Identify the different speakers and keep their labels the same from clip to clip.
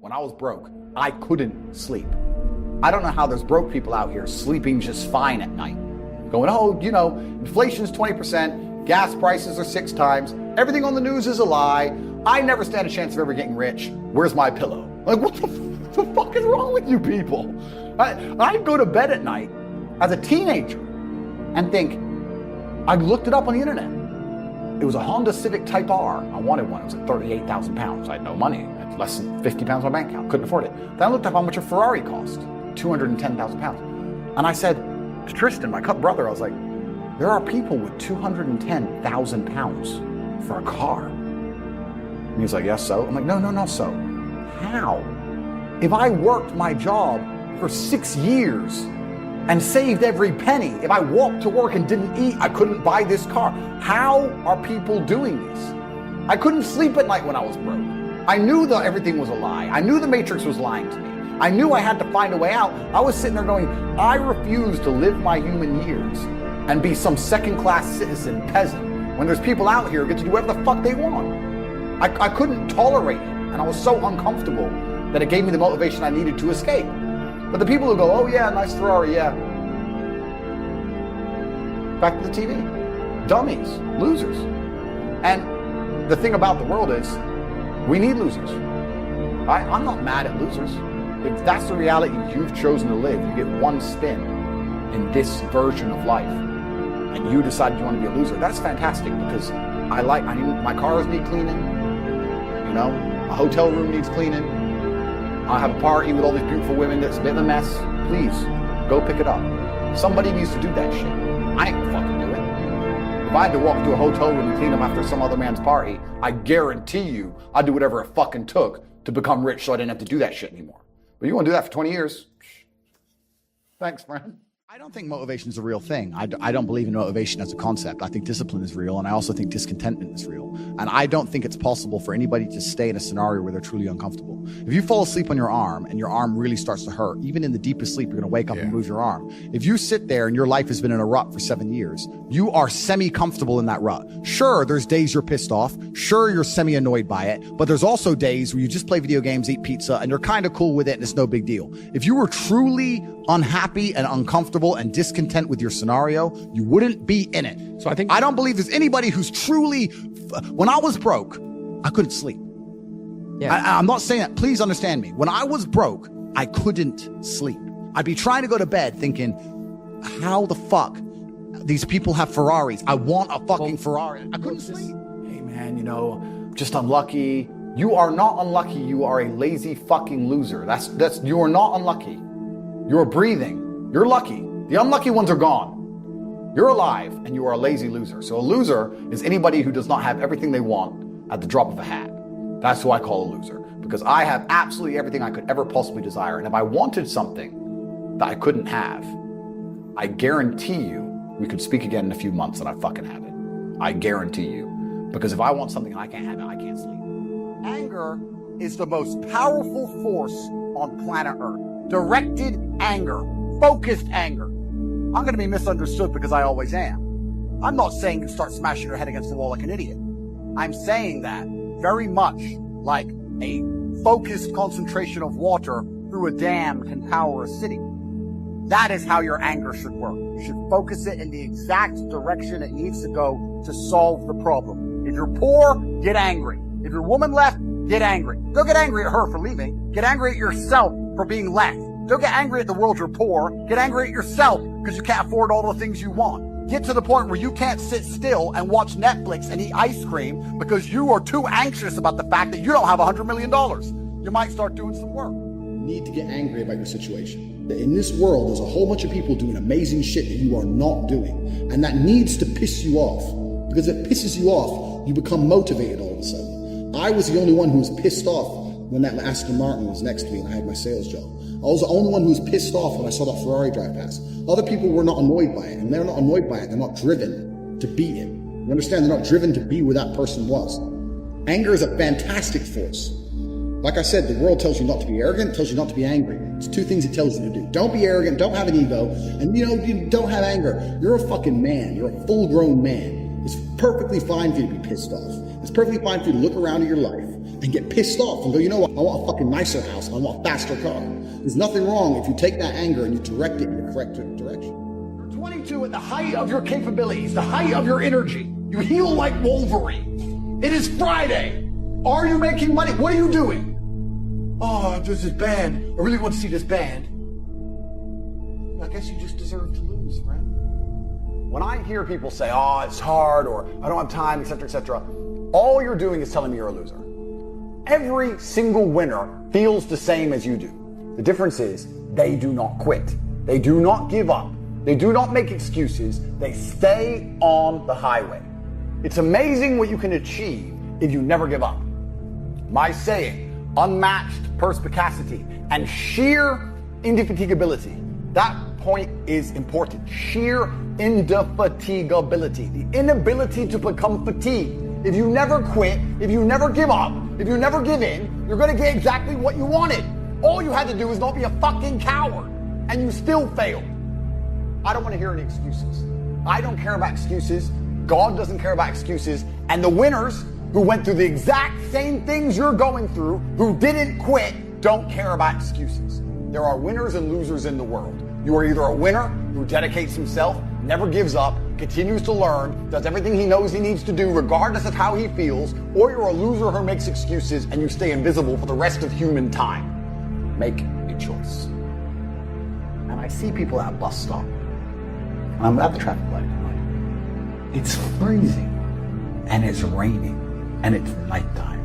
Speaker 1: when I was broke, I couldn't sleep. I don't know how there's broke people out here sleeping just fine at night. Going, oh, you know, inflation's 20%, gas prices are 6 times, everything on the news is a lie, I never stand a chance of ever getting rich, where's my pillow? Like, what the fuck is wrong with you people? I'd go to bed at night as a teenager and think, I looked it up on the internet. It was a Honda Civic Type R. I wanted one. It was at 38,000 pounds. I had no money. I had less than 50 pounds in my bank account. Couldn't afford it. Then I looked up how much a Ferrari cost. 210,000 pounds. And I said to Tristan, my brother, I was like, there are people with 210,000 pounds for a car. And he's like, yes, so? I'm like, no, so. How? If I worked my job for 6 years and saved every penny, if I walked to work and didn't eat, I couldn't buy this car. How are people doing this? I couldn't sleep at night when I was broke. I knew that everything was a lie. I knew the Matrix was lying to me. I knew I had to find a way out. I was sitting there going, I refuse to live my human years and be some second-class citizen peasant when there's people out here who get to do whatever the fuck they want. I couldn't tolerate it, and I was so uncomfortable that it gave me the motivation I needed to escape. But the people who go, oh yeah, nice Ferrari, yeah. Back to the TV. Dummies, losers. And the thing about the world is, we need losers. I'm not mad at losers. If that's the reality you've chosen to live, you get one spin in this version of life, and you decide you want to be a loser, that's fantastic, because my cars need cleaning, you know, a hotel room needs cleaning, I have a party with all these beautiful women that's a bit of a mess. Please, go pick it up. Somebody needs to do that shit. I ain't gonna fucking do it. If I had to walk to a hotel room and clean up after some other man's party, I guarantee you I'd do whatever it fucking took to become rich so I didn't have to do that shit anymore. But you want to do that for 20 years? Thanks, friend. I don't think motivation is a real thing. I don't believe in motivation as a concept. I think discipline is real, and I also think discontentment is real. And I don't think it's possible for anybody to stay in a scenario where they're truly uncomfortable. If you fall asleep on your arm and your arm really starts to hurt, even in the deepest sleep, you're going to wake up and move your arm. If you sit there and your life has been in a rut for 7 years, you are semi-comfortable in that rut. Sure, there's days you're pissed off. Sure, you're semi-annoyed by it. But there's also days where you just play video games, eat pizza, and you're kind of cool with it and it's no big deal. If you were truly unhappy and uncomfortable and discontent with your scenario, you wouldn't be in it. So I don't believe there's anybody who's truly, when I was broke, I couldn't sleep. Yeah. I'm not saying that, please understand me. When I was broke, I couldn't sleep. I'd be trying to go to bed thinking, how the fuck these people have Ferraris? I want a fucking Ferrari. I couldn't sleep. Hey man, you know, just unlucky. You are not unlucky. You are a lazy fucking loser. You are not unlucky. You're breathing. You're lucky. The unlucky ones are gone. You're alive and you are a lazy loser. So a loser is anybody who does not have everything they want at the drop of a hat. That's who I call a loser, because I have absolutely everything I could ever possibly desire. And if I wanted something that I couldn't have, I guarantee you we could speak again in a few months and I fucking have it. I guarantee you. Because if I want something and I can't have it, I can't sleep. Anger is the most powerful force on planet Earth. Directed anger, focused anger. I'm going to be misunderstood because I always am. I'm not saying you start smashing your head against the wall like an idiot. I'm saying that very much like a focused concentration of water through a dam can power a city. That is how your anger should work. You should focus it in the exact direction it needs to go to solve the problem. If you're poor, get angry. If your woman left, get angry. Don't get angry at her for leaving. Get angry at yourself for being left. Don't get angry at the world you're poor. Get angry at yourself because you can't afford all the things you want. Get to the point where you can't sit still and watch Netflix and eat ice cream because you are too anxious about the fact that you don't have $100 million. You might start doing some work.
Speaker 2: You need to get angry about your situation. In this world, there's a whole bunch of people doing amazing shit that you are not doing. And that needs to piss you off. Because if it pisses you off, you become motivated all of a sudden. I was the only one who was pissed off when that Aston Martin was next to me and I had my sales job. I was the only one who was pissed off when I saw that Ferrari drive past. Other people were not annoyed by it, and they're not annoyed by it. They're not driven to beat it. You understand? They're not driven to be where that person was. Anger is a fantastic force. Like I said, the world tells you not to be arrogant, tells you not to be angry. It's 2 things it tells you to do. Don't be arrogant, don't have an ego, and you don't have anger. You're a fucking man. You're a full-grown man. It's perfectly fine for you to be pissed off. It's perfectly fine for you to look around at your life and get pissed off and go, you know what, I want a fucking nicer house, I want a faster car. There's nothing wrong if you take that anger and you direct it in the correct direction.
Speaker 1: You're 22 at the height of your capabilities, the height of your energy. You heal like Wolverine. It is Friday. Are you making money? What are you doing? Oh, there's this band. I really want to see this band. I guess you just deserve to lose, friend. When I hear people say, oh, it's hard, or I don't have time, etc., all you're doing is telling me you're a loser. Every single winner feels the same as you do. The difference is they do not quit. They do not give up. They do not make excuses. They stay on the highway. It's amazing what you can achieve if you never give up. My saying, unmatched perspicacity and sheer indefatigability. That point is important. Sheer indefatigability. The inability to become fatigued. If you never quit, if you never give up, if you never give in, you're going to get exactly what you wanted. All you had to do is not be a fucking coward, and you still failed. I don't want to hear any excuses. I don't care about excuses. God doesn't care about excuses. And the winners who went through the exact same things you're going through, who didn't quit, don't care about excuses. There are winners and losers in the world. You are either a winner who dedicates himself, never gives up, continues to learn, does everything he knows he needs to do regardless of how he feels, or you're a loser who makes excuses and you stay invisible for the rest of human time. Make a choice. And I see people at a bus stop. And I'm at the traffic light. I'm like, it's freezing and it's raining and it's nighttime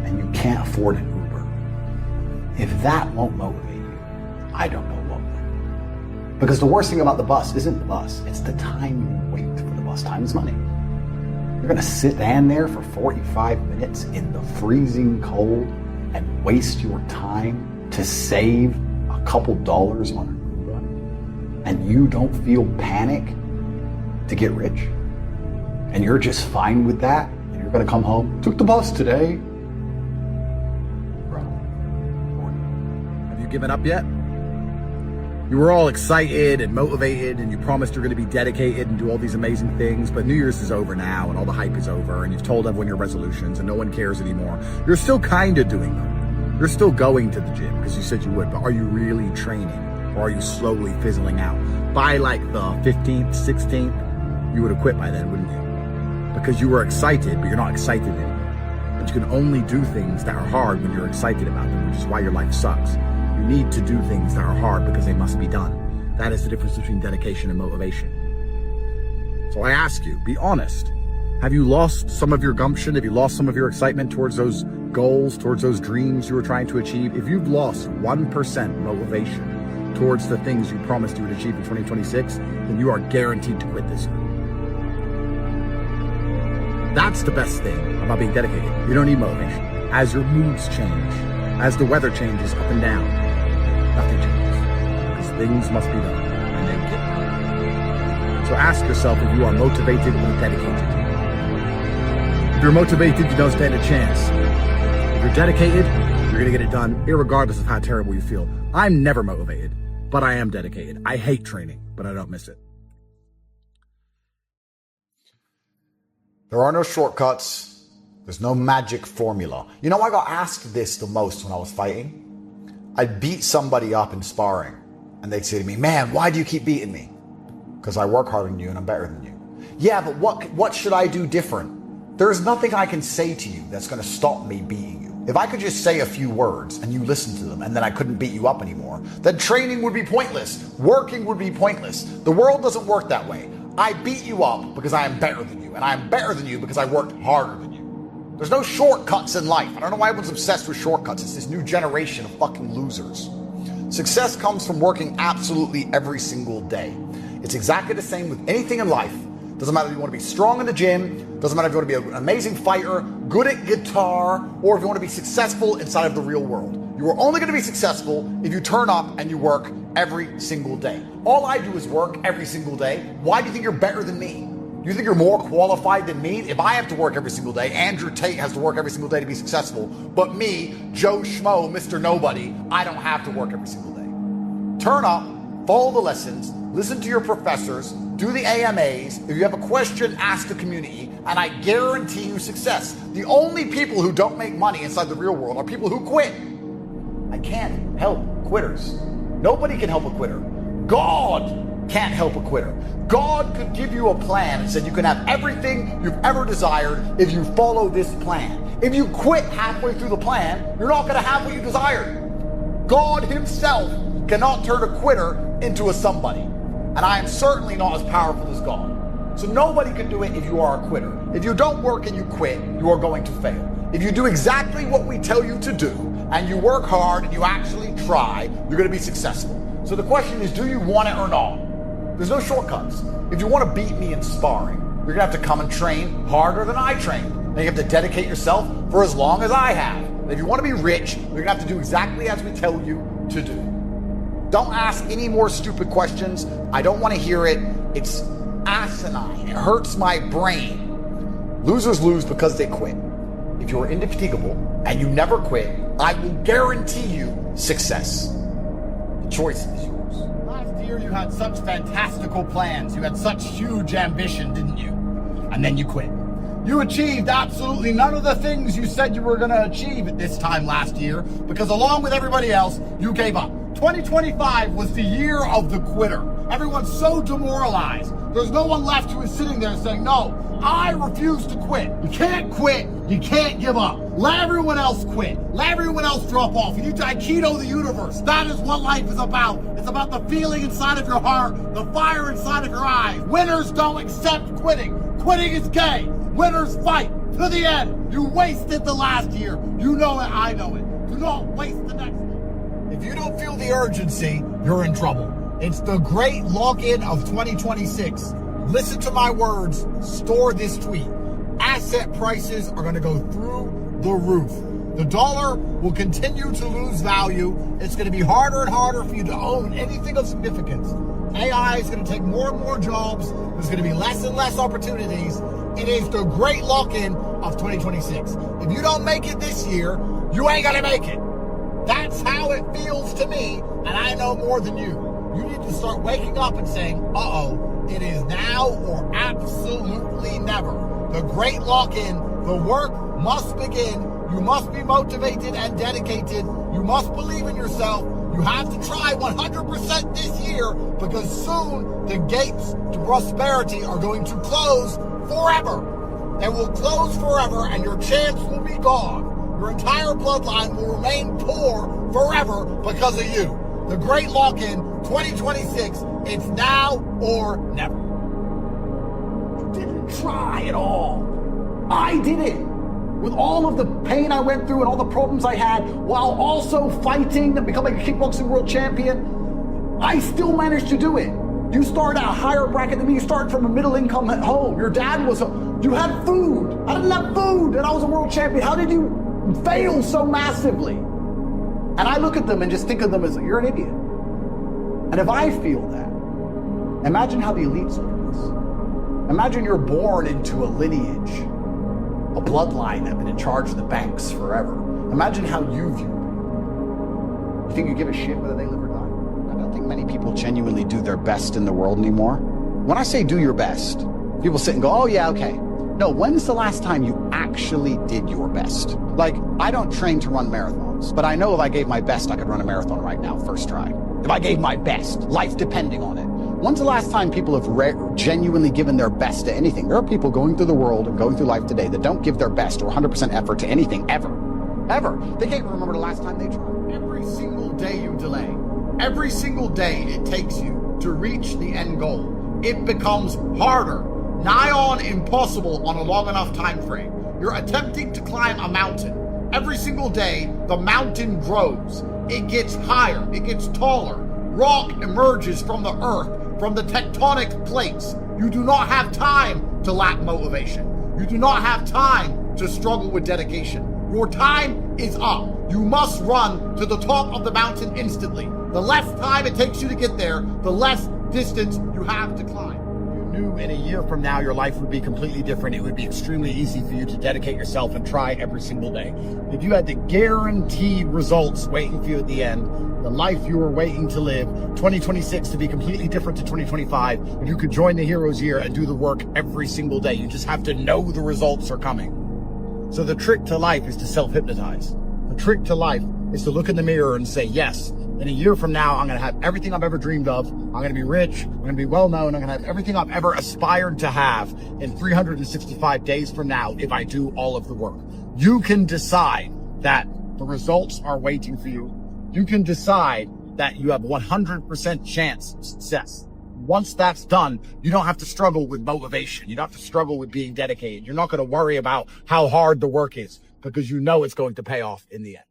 Speaker 1: and you can't afford an Uber. If that won't motivate you, I don't know what will. Because the worst thing about the bus isn't the bus, it's the time you wait for the bus. Time is money. You're gonna stand there for 45 minutes in the freezing cold and waste your time to save a couple dollars on an Uber, and you don't feel panic to get rich, and you're just fine with that, and you're gonna come home, took the bus today. Bro,
Speaker 3: have you given up yet? You were all excited and motivated and you promised you're going to be dedicated and do all these amazing things, but New Year's is over now and all the hype is over and you've told everyone your resolutions and no one cares anymore. You're still kind of doing them. You're still going to the gym because you said you would, but are you really training or are you slowly fizzling out? By like the 15th, 16th, you would have quit by then, wouldn't you? Because you were excited, but you're not excited anymore. But you can only do things that are hard when you're excited about them, which is why your life sucks. You need to do things that are hard because they must be done. That is the difference between dedication and motivation. So I ask you, be honest. Have you lost some of your gumption? Have you lost some of your excitement towards those goals, towards those dreams you were trying to achieve? If you've lost 1% motivation towards the things you promised you would achieve in 2026, then you are guaranteed to quit this year. That's the best thing about being dedicated. You don't need motivation. As your moods change, as the weather changes up and down, nothing changes. Because things must be done, and they get done. So ask yourself if you are motivated or dedicated. If you're motivated, you don't stand a chance. If you're dedicated, you're going to get it done, irregardless of how terrible you feel. I'm never motivated, but I am dedicated. I hate training, but I don't miss it.
Speaker 1: There are no shortcuts. There's no magic formula. You know, I got asked this the most when I was fighting. I'd beat somebody up in sparring, and they'd say to me, man, why do you keep beating me? Because I work harder than you and I'm better than you. Yeah, but what should I do different? There is nothing I can say to you that's going to stop me beating you. If I could just say a few words and you listen to them and then I couldn't beat you up anymore, then training would be pointless. Working would be pointless. The world doesn't work that way. I beat you up because I am better than you, and I am better than you because I worked harder than you. There's no shortcuts in life. I don't know why everyone's obsessed with shortcuts. It's this new generation of fucking losers. Success comes from working absolutely every single day. It's exactly the same with anything in life. Doesn't matter if you want to be strong in the gym, doesn't matter if you want to be an amazing fighter, good at guitar, or if you want to be successful inside of the real world. You are only going to be successful if you turn up and you work every single day. All I do is work every single day. Why do you think you're better than me? You think you're more qualified than me? If I have to work every single day, Andrew Tate has to work every single day to be successful, but me, Joe Schmo, Mr. Nobody, I don't have to work every single day. Turn up, follow the lessons, listen to your professors, do the AMAs. If you have a question, ask the community, and I guarantee you success. The only people who don't make money inside the real world are people who quit. I can't help quitters. Nobody can help a quitter. God can't help a quitter. God could give you a plan and said you can have everything you've ever desired if you follow this plan. If you quit halfway through the plan, you're not going to have what you desired. God himself cannot turn a quitter into a somebody. And I am certainly not as powerful as God. So nobody can do it if you are a quitter. If you don't work and you quit, you are going to fail. If you do exactly what we tell you to do, and you work hard and you actually try, you're going to be successful. So the question is, do you want it or not? There's no shortcuts. If you want to beat me in sparring, you're going to have to come and train harder than I trained. Then you have to dedicate yourself for as long as I have. And if you want to be rich, you're going to have to do exactly as we tell you to do. Don't ask any more stupid questions. I don't want to hear it. It's asinine. It hurts my brain. Losers lose because they quit. If you're indefatigable and you never quit, I will guarantee you success. The choice is yours.
Speaker 3: Last year you had such fantastical plans. You had such huge ambition, didn't you? And then you quit. You achieved absolutely none of the things you said you were going to achieve at this time last year because along with everybody else, you gave up. 2025 was the year of the quitter. Everyone's so demoralized. There's no one left who is sitting there saying, no, I refuse to quit. You can't quit. You can't give up. Let everyone else quit. Let everyone else drop off. You Aikido the universe. That is what life is about. It's about the feeling inside of your heart, the fire inside of your eyes. Winners don't accept quitting. Quitting is gay. Winners fight to the end. You wasted the last year. You know it. I know it. Do not waste the next one. If you don't feel the urgency, you're in trouble. It's the great lock-in of 2026. Listen to my words. Store this tweet. Asset prices are going to go through the roof. The dollar will continue to lose value. It's going to be harder and harder for you to own anything of significance. AI is going to take more and more jobs. There's going to be less and less opportunities. It is the great lock-in of 2026. If you don't make it this year, you ain't going to make it. That's how it feels to me, and I know more than you. You need to start waking up and saying, uh-oh, it is now or absolutely never. The great lock-in, the work must begin. You must be motivated and dedicated. You must believe in yourself. You have to try 100% this year because soon the gates to prosperity are going to close forever. They will close forever and your chance will be gone. Your entire bloodline will remain poor forever because of you. The great lock-in 2026, it's now or never.
Speaker 1: You didn't try at all. I did it. With all of the pain I went through and all the problems I had, while also fighting and becoming a kickboxing world champion, I still managed to do it. You started at a higher bracket than me. You started from a middle income at home. Your dad you had food. I didn't have food and I was a world champion. How did you fail so massively? And I look at them and just think of them as, you're an idiot. And if I feel that, imagine how the elites look at this. Imagine you're born into a lineage, a bloodline that have been in charge of the banks forever. Imagine how you view them. You think you give a shit whether they live or die? I don't think many people genuinely do their best in the world anymore. When I say do your best, people sit and go, oh yeah, okay. No, when's the last time you actually did your best? Like, I don't train to run marathons, but I know if I gave my best, I could run a marathon right now, first try. If I gave my best, life depending on it. When's the last time people have genuinely given their best to anything? There are people going through the world and going through life today that don't give their best or 100% effort to anything ever. Ever. They can't remember the last time they tried. Every single day you delay, every single day it takes you to reach the end goal, it becomes harder, nigh on impossible on a long enough time frame. You're attempting to climb a mountain. Every single day, the mountain grows. It gets higher. It gets taller. Rock emerges from the earth, from the tectonic plates. You do not have time to lack motivation. You do not have time to struggle with dedication. Your time is up. You must run to the top of the mountain instantly. The less time it takes you to get there, the less distance you have to climb. You
Speaker 3: knew in a year from now your life would be completely different, it would be extremely easy for you to dedicate yourself and try every single day. If you had the guaranteed results waiting for you at the end, the life you were waiting to live, 2026 to be completely different to 2025, if you could join the hero's year and do the work every single day, you just have to know the results are coming. So the trick to life is to self-hypnotize. The trick to life is to look in the mirror and say, yes, in a year from now, I'm going to have everything I've ever dreamed of. I'm going to be rich. I'm going to be well known. I'm going to have everything I've ever aspired to have in 365 days from now if I do all of the work. You can decide that the results are waiting for you. You can decide that you have 100% chance of success. Once that's done, you don't have to struggle with motivation. You don't have to struggle with being dedicated. You're not going to worry about how hard the work is because you know it's going to pay off in the end.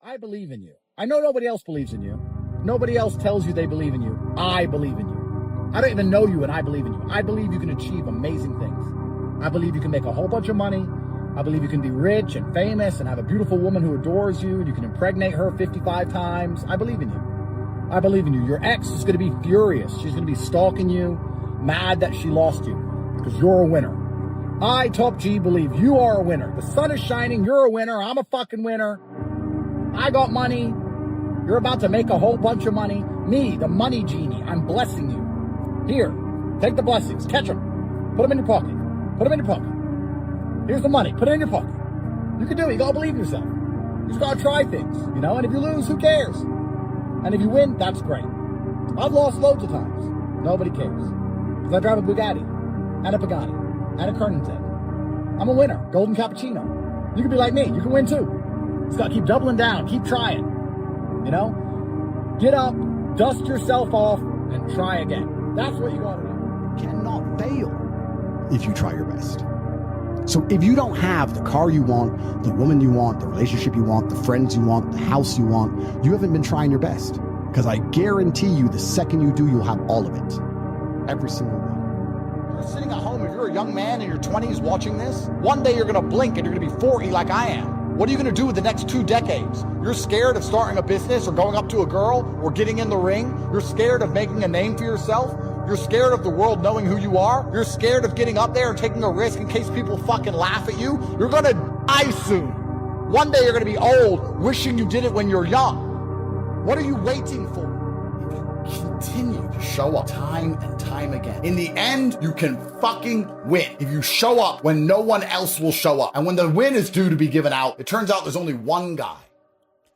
Speaker 3: I believe in you. I know nobody else believes in you. Nobody else tells you they believe in you. I believe in you. I don't even know you, and I believe in you. I believe you can achieve amazing things. I believe you can make a whole bunch of money. I believe you can be rich and famous and have a beautiful woman who adores you, and you can impregnate her 55 times. I believe in you. I believe in you. Your ex is going to be furious. She's going to be stalking you, mad that she lost you, because you're a winner. I, Top G, believe you are a winner. The sun is shining. You're a winner. I'm a fucking winner. I got money. You're about to make a whole bunch of money. Me, the money genie, I'm blessing you. Here, take the blessings. Catch them. Put them in your pocket. Put them in your pocket. Here's the money. Put it in your pocket. You can do it. You gotta believe in yourself. You just gotta try things, you know? And if you lose, who cares? And if you win, that's great. I've lost loads of times. Nobody cares. Because I drive a Bugatti, and a Pagani, and a Kernington. I'm a winner. Golden Cappuccino. You can be like me. You can win too. Just gotta keep doubling down. Keep trying. You know? Get up, dust yourself off, and try again. That's what you gotta do.
Speaker 2: You cannot fail if you try your best. So if you don't have the car you want, the woman you want, the relationship you want, the friends you want, the house you want, you haven't been trying your best. Because I guarantee you the second you do, you'll have all of it. Every single one.
Speaker 1: You're sitting at home, if you're a young man in your 20s watching this, one day you're gonna blink and you're gonna be 40 like I am. What are you gonna do with the next 2 decades? You're scared of starting a business or going up to a girl or getting in the ring. You're scared of making a name for yourself. You're scared of the world knowing who you are. You're scared of getting up there and taking a risk in case people fucking laugh at you. You're gonna die soon. One day you're gonna be old, wishing you did it when you're young. What are you waiting for? Continue to show up time and time again. In the end, you can fucking win if you show up when no one else will show up. And when the win is due to be given out, it turns out there's only one guy.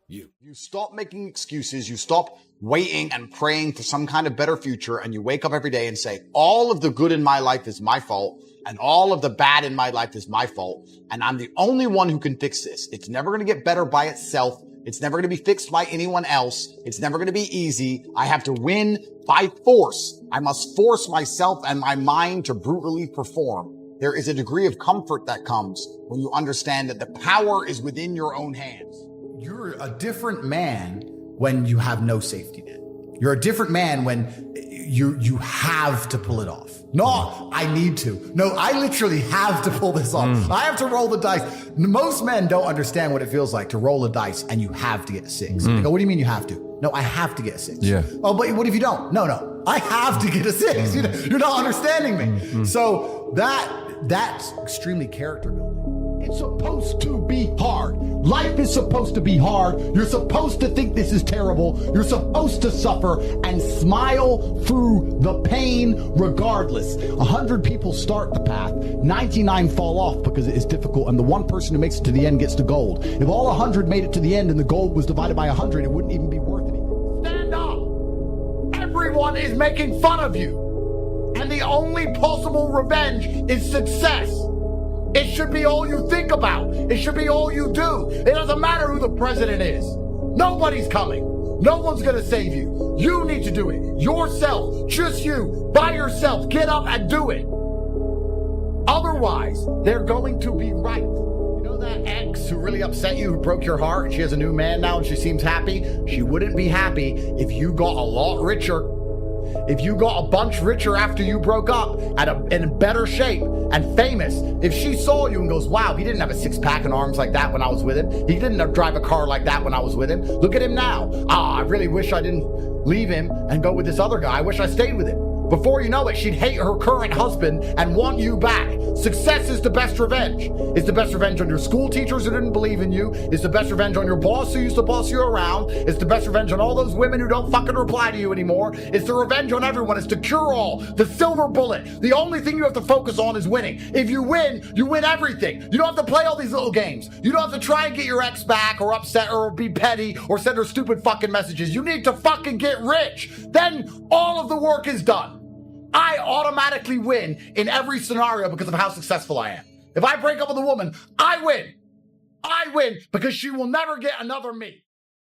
Speaker 1: You stop making excuses. You stop waiting and praying for some kind of better future. And you wake up every day and say, all of the good in my life is my fault. And all of the bad in my life is my fault. And I'm the only one who can fix this. It's never going to get better by itself. It's never going to be fixed by anyone else. It's never going to be easy. I have to win by force. I must force myself and my mind to brutally perform. There is a degree of comfort that comes when you understand that the power is within your own hands. You're a different man when you have no safety net. You're a different man when you have to pull it off. No, I need to. No, I literally have to pull this off. I have to roll the dice. Most men don't understand what it feels like to roll a dice and you have to get a 6. They go, what do you mean you have to? No, I have to get a 6.
Speaker 4: Yeah.
Speaker 1: Oh, but what if you don't? No, I have to get a 6. You're not understanding me. So that's extremely character building. It's supposed to be hard. Life is supposed to be hard. You're supposed to think this is terrible. You're supposed to suffer and smile through the pain regardless. 100 people start the path. 99 fall off because it is difficult. And the one person who makes it to the end gets the gold. If all 100 made it to the end and the gold was divided by 100, it wouldn't even be worth anything. Stand up. Everyone is making fun of you. And the only possible revenge is success. It should be all you think about. It should be all you do. It doesn't matter who the president is. Nobody's coming. No one's going to save you. You need to do it. Yourself. Just you. By yourself. Get up and do it. Otherwise, they're going to be right. You know that ex who really upset you, who broke your heart, and she has a new man now and she seems happy? She wouldn't be happy if you got a lot richer. If you got a bunch richer after you broke up and in better shape and famous, if she saw you and goes, wow, he didn't have a 6-pack and arms like that when I was with him. He didn't drive a car like that when I was with him. Look at him now. I really wish I didn't leave him and go with this other guy. I wish I stayed with him. Before you know it, she'd hate her current husband and want you back. Success is the best revenge. It's the best revenge on your school teachers who didn't believe in you. It's the best revenge on your boss who used to boss you around. It's the best revenge on all those women who don't fucking reply to you anymore. It's the revenge on everyone. It's the cure-all, the silver bullet. The only thing you have to focus on is winning. If you win everything. You don't have to play all these little games. You don't have to try and get your ex back or upset her or be petty or send her stupid fucking messages. You need to fucking get rich. Then all of the work is done. I automatically win in every scenario because of how successful I am. If I break up with a woman, I win. I win because she will never get another me.